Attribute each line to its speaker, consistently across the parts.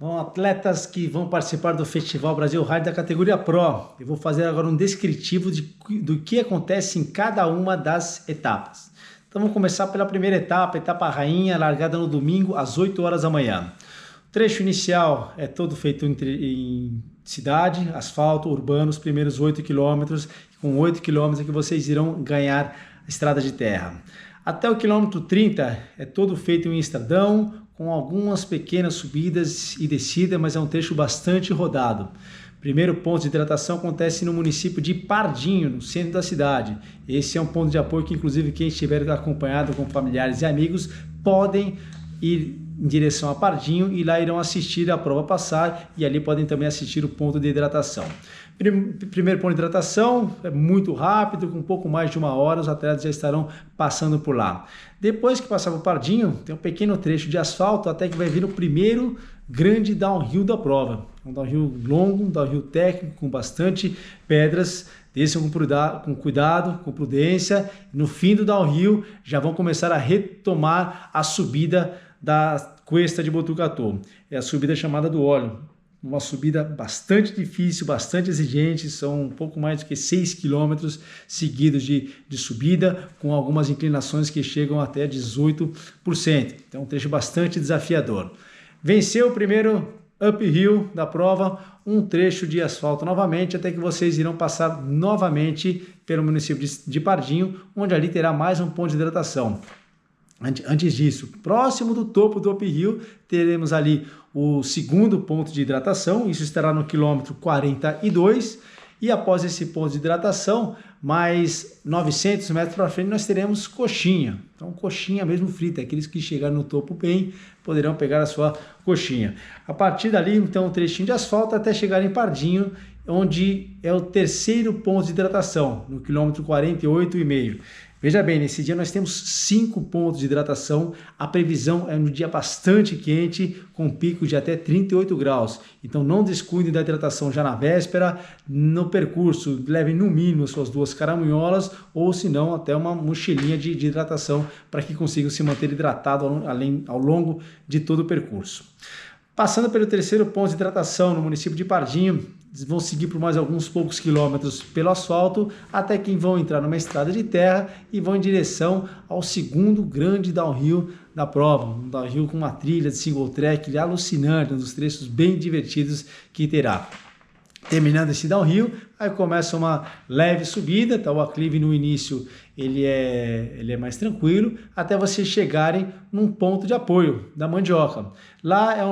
Speaker 1: Bom, atletas que vão participar do Festival Brasil Rally da categoria Pro. Eu vou fazer agora um descritivo do que acontece em cada uma das etapas. Então vamos começar pela primeira etapa, etapa rainha, largada no domingo às 8 horas da manhã. O trecho inicial é todo feito em cidade, asfalto, urbano, os primeiros 8 quilômetros. Com 8 quilômetros que vocês irão ganhar a estrada de terra. Até o quilômetro 30 é todo feito em estradão, com algumas pequenas subidas e descidas, mas é um trecho bastante rodado. Primeiro ponto de hidratação acontece no município de Pardinho, no centro da cidade. Esse é um ponto de apoio que, inclusive, quem estiver acompanhado com familiares e amigos, podem ir em direção a Pardinho e lá irão assistir a prova passar e ali podem também assistir o ponto de hidratação. Primeiro ponto de hidratação é muito rápido, com um pouco mais de 1 hora os atletas já estarão passando por lá. Depois que passar por Pardinho, tem um pequeno trecho de asfalto até que vai vir o primeiro grande downhill da prova. Um downhill longo, um downhill técnico, com bastante pedras. Desçam com cuidado, com prudência. No fim do downhill já vão começar a retomar a subida da Cuesta de Botucatu. É a subida chamada do óleo. Uma subida bastante difícil, bastante exigente, são um pouco mais do que 6 quilômetros seguidos de subida, com algumas inclinações que chegam até 18%. Então é um trecho bastante desafiador. Venceu o primeiro uphill da prova, um trecho de asfalto novamente, até que vocês irão passar novamente pelo município de Pardinho, onde ali terá mais um ponto de hidratação. Antes disso, próximo do topo do uphill, teremos ali o segundo ponto de hidratação, isso estará no quilômetro 42, e após esse ponto de hidratação, mais 900 metros para frente, nós teremos coxinha. Então, coxinha mesmo frita, aqueles que chegarem no topo bem, poderão pegar a sua coxinha. A partir dali, então, um trechinho de asfalto até chegar em Pardinho, onde é o terceiro ponto de hidratação, no quilômetro 48,5. Veja bem, nesse dia nós temos 5 pontos de hidratação, a previsão é um dia bastante quente, com pico de até 38 graus. Então não descuidem da hidratação já na véspera, no percurso levem no mínimo suas 2 caramunholas, ou se não até uma mochilinha de hidratação, para que consigam se manter hidratado ao longo de todo o percurso. Passando pelo terceiro ponto de hidratação no município de Pardinho, vão seguir por mais alguns poucos quilômetros pelo asfalto, até que vão entrar numa estrada de terra e vão em direção ao segundo grande downhill da prova. Um downhill com uma trilha de single track alucinante, um dos trechos bem divertidos que terá. Terminando esse downhill, aí começa uma leve subida, tá? O aclive no início ele é mais tranquilo, até vocês chegarem num ponto de apoio da mandioca. Lá é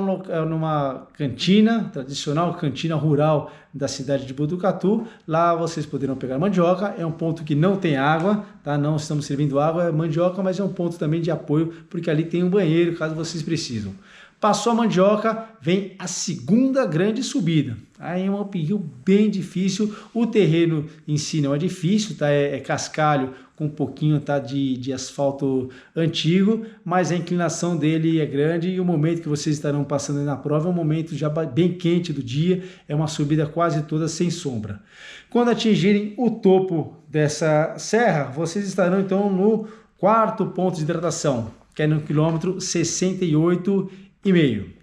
Speaker 1: numa cantina, tradicional cantina rural da cidade de Botucatu. Lá vocês poderão pegar mandioca, é um ponto que não tem água, tá? Não estamos servindo água, é mandioca, mas é um ponto também de apoio, porque ali tem um banheiro, caso vocês precisem. Passou a mandioca, vem a segunda grande subida. Aí é um uphill bem difícil, o terreno em si não é difícil, tá? É cascalho com um pouquinho, tá, de asfalto antigo, mas a inclinação dele é grande e o momento que vocês estarão passando na prova é um momento já bem quente do dia, é uma subida quase toda sem sombra. Quando atingirem o topo dessa serra, vocês estarão então no quarto ponto de hidratação, que é no quilômetro 68,5.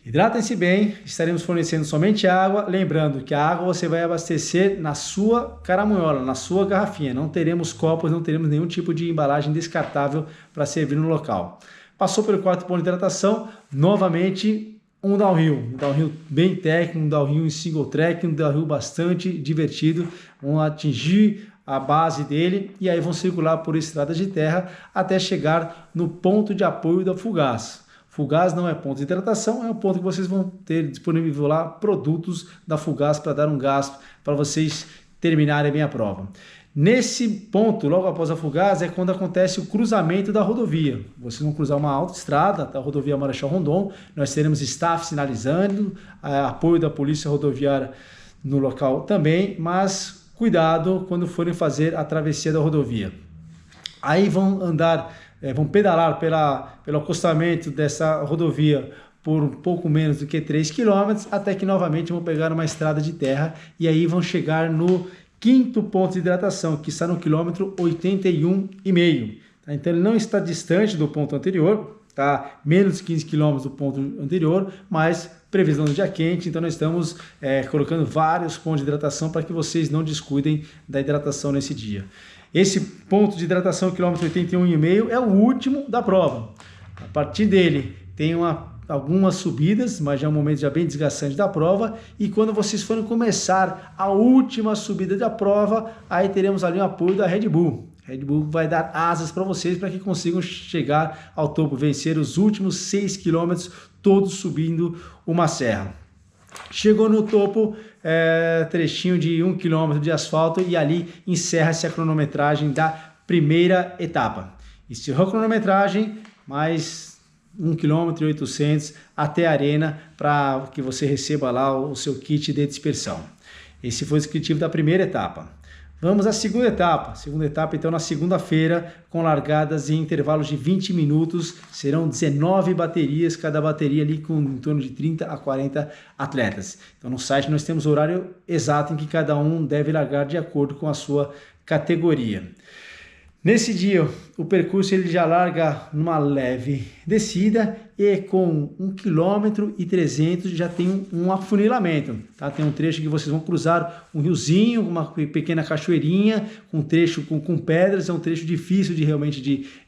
Speaker 1: Hidratem-se bem, estaremos fornecendo somente água, lembrando que a água você vai abastecer na sua caramunhola, na sua garrafinha, não teremos copos, não teremos nenhum tipo de embalagem descartável para servir no local. Passou pelo quarto ponto de hidratação, novamente um downhill bem técnico, um downhill em single track, um downhill bastante divertido, vão atingir a base dele e aí vão circular por estradas de terra até chegar no ponto de apoio da Fugaz. Fugaz não é ponto de hidratação, é um ponto que vocês vão ter disponível lá produtos da Fugaz para dar um gás para vocês terminarem bem a prova. Nesse ponto, logo após a Fugaz, é quando acontece o cruzamento da rodovia. Vocês vão cruzar uma autoestrada, da rodovia Marechal Rondon, nós teremos staff sinalizando, apoio da polícia rodoviária no local também, mas cuidado quando forem fazer a travessia da rodovia. Aí vão pedalar pelo acostamento dessa rodovia por um pouco menos do que 3 km, até que novamente vão pegar uma estrada de terra e aí vão chegar no quinto ponto de hidratação, que está no quilômetro 81,5. Tá? Então ele não está distante do ponto anterior, tá? Menos de 15 km do ponto anterior, mas previsão do dia quente, então nós estamos colocando vários pontos de hidratação para que vocês não descuidem da hidratação nesse dia. Esse ponto de hidratação, quilômetro 81,5, é o último da prova. A partir dele tem algumas subidas, mas já é um momento já bem desgastante da prova, e quando vocês forem começar a última subida da prova, aí teremos ali o apoio da Red Bull. Red Bull vai dar asas para vocês para que consigam chegar ao topo, vencer os últimos 6 quilômetros, todos subindo uma serra. Chegou no topo, trechinho de 1 km de asfalto, e ali encerra-se a cronometragem da primeira etapa. Encerrou a cronometragem, mais 1 km e 800 até a arena, para que você receba lá o seu kit de dispersão. Esse foi o descritivo da primeira etapa. Vamos à segunda etapa. Segunda etapa, então, na segunda-feira, com largadas em intervalos de 20 minutos. Serão 19 baterias, cada bateria ali com em torno de 30 a 40 atletas. Então, no site nós temos o horário exato em que cada um deve largar de acordo com a sua categoria. Nesse dia, o percurso ele já larga numa leve descida, e com 1 km e 300 já tem um afunilamento, tá? Tem um trecho que vocês vão cruzar um riozinho, uma pequena cachoeirinha, um trecho com pedras, é um trecho difícil realmente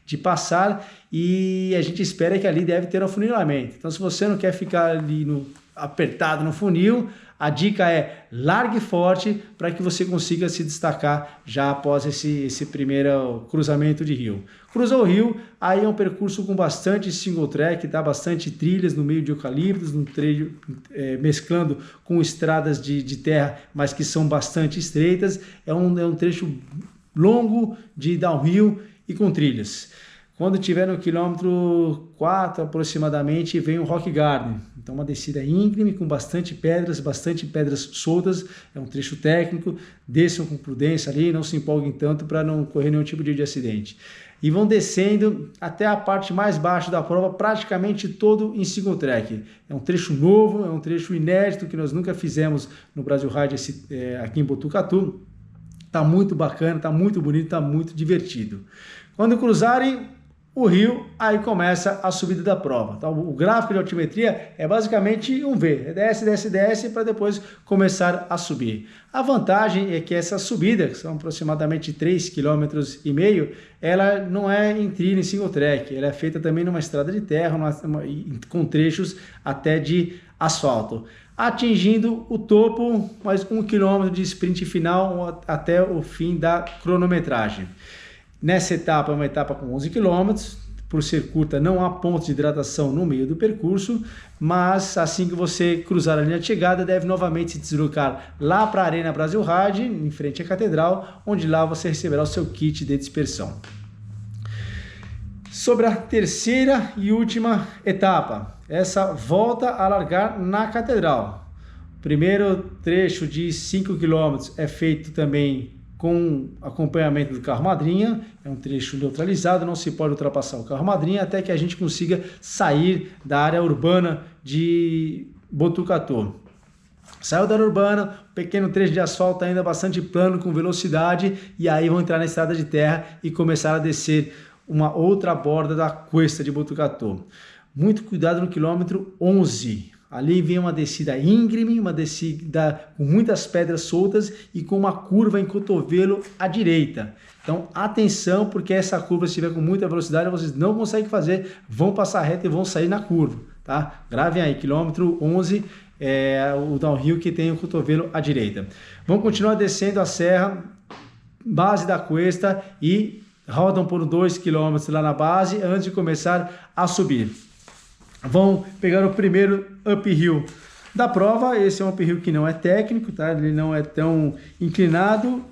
Speaker 1: de passar, e a gente espera que ali deve ter um afunilamento. Então, se você não quer ficar ali apertado no funil, a dica é largue forte para que você consiga se destacar já após esse primeiro cruzamento de rio. Cruzou o rio, aí é um percurso com bastante single track, tá? Bastante trilhas no meio de eucaliptos, no trecho, mesclando com estradas de terra, mas que são bastante estreitas. É um trecho longo de downhill e com trilhas. Quando tiver no quilômetro 4 aproximadamente, vem o Rock Garden. Então, uma descida íngreme com bastante pedras soltas. É um trecho técnico. Desçam com prudência ali, não se empolguem tanto para não correr nenhum tipo de acidente. E vão descendo até a parte mais baixa da prova, praticamente todo em single track. É um trecho novo, é um trecho inédito que nós nunca fizemos no Brasil Ride aqui em Botucatu. Tá muito bacana, tá muito bonito, tá muito divertido. Quando cruzarem o rio, aí começa a subida da prova. Então, o gráfico de altimetria é basicamente um V. Desce, desce, desce, para depois começar a subir. A vantagem é que essa subida, que são aproximadamente 3,5 km, ela não é em trilha, em single track. Ela é feita também numa estrada de terra, com trechos até de asfalto. Atingindo o topo, mais 1 km de sprint final até o fim da cronometragem. Nessa etapa é uma etapa com 11 km, por ser curta não há pontos de hidratação no meio do percurso, mas assim que você cruzar a linha de chegada, deve novamente se deslocar lá para a Arena Brasil Ride, em frente à Catedral, onde lá você receberá o seu kit de dispersão. Sobre a terceira e última etapa, essa volta a largar na Catedral. O primeiro trecho de 5 km é feito também com acompanhamento do carro madrinha, é um trecho neutralizado, não se pode ultrapassar o carro madrinha até que a gente consiga sair da área urbana de Botucatu. Saiu da área urbana, pequeno trecho de asfalto ainda bastante plano, com velocidade, e aí vão entrar na estrada de terra e começar a descer uma outra borda da cuesta de Botucatu. Muito cuidado no quilômetro 11. Ali vem uma descida íngreme, uma descida com muitas pedras soltas e com uma curva em cotovelo à direita. Então, atenção, porque essa curva, se estiver com muita velocidade, vocês não conseguem fazer, vão passar reto e vão sair na curva, tá? Gravem aí, quilômetro 11, o downhill que tem o cotovelo à direita. Vão continuar descendo a serra, base da cuesta, e rodam por 2 km lá na base antes de começar a subir. Vão pegar o primeiro uphill da prova. Esse é um uphill que não é técnico, tá? Ele não é tão inclinado,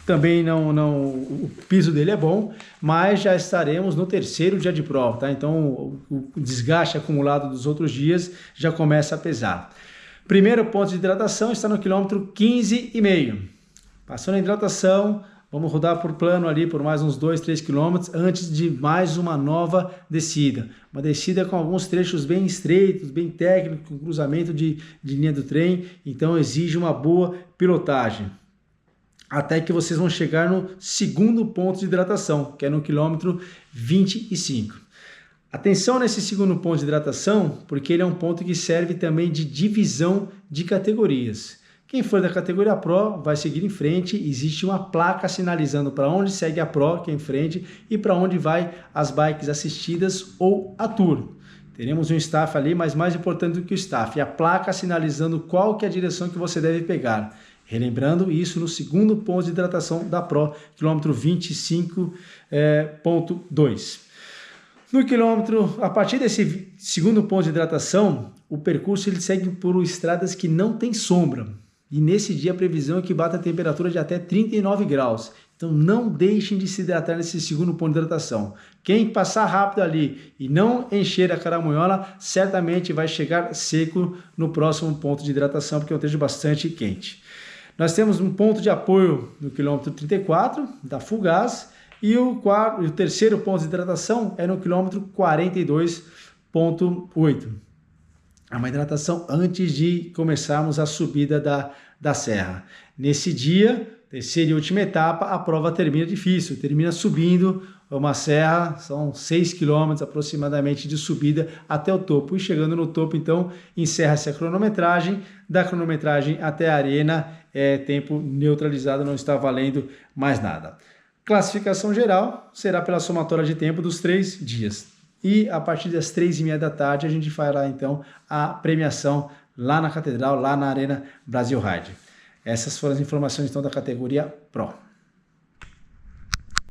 Speaker 1: também o piso dele é bom, mas já estaremos no terceiro dia de prova, tá? Então o desgaste acumulado dos outros dias já começa a pesar. Primeiro ponto de hidratação está no quilômetro 15,5. Passando a hidratação, vamos rodar por plano ali por mais uns 2, 3 km antes de mais uma nova descida. Uma descida com alguns trechos bem estreitos, bem técnicos, com cruzamento de linha do trem, então exige uma boa pilotagem. Até que vocês vão chegar no segundo ponto de hidratação, que é no quilômetro 25. Atenção nesse segundo ponto de hidratação, porque ele é um ponto que serve também de divisão de categorias. Quem for da categoria Pro vai seguir em frente, existe uma placa sinalizando para onde segue a Pro, que é em frente, e para onde vai as bikes assistidas ou a Tour. Teremos um staff ali, mas mais importante do que o staff, é a placa sinalizando qual que é a direção que você deve pegar. Relembrando isso no segundo ponto de hidratação da Pro, quilômetro 25.2. No quilômetro, a partir desse segundo ponto de hidratação, o percurso ele segue por estradas que não tem sombra. E nesse dia a previsão é que bata a temperatura de até 39 graus. Então não deixem de se hidratar nesse segundo ponto de hidratação. Quem passar rápido ali e não encher a caramunhola, certamente vai chegar seco no próximo ponto de hidratação, porque é um trecho bastante quente. Nós temos um ponto de apoio no quilômetro 34, da Fugaz, e o terceiro ponto de hidratação é no quilômetro 42.8. É uma hidratação antes de começarmos a subida da serra. Nesse dia, terceira e última etapa, a prova termina difícil, termina subindo uma serra, são 6 km aproximadamente de subida até o topo. E chegando no topo, então, encerra-se a cronometragem. Da cronometragem até a arena, tempo neutralizado, não está valendo mais nada. Classificação geral será pela somatória de tempo dos 3 dias. E a partir das 3h30 da tarde a gente fará então a premiação lá na Catedral, lá na Arena Brasil Ride. Essas foram as informações então da categoria Pro.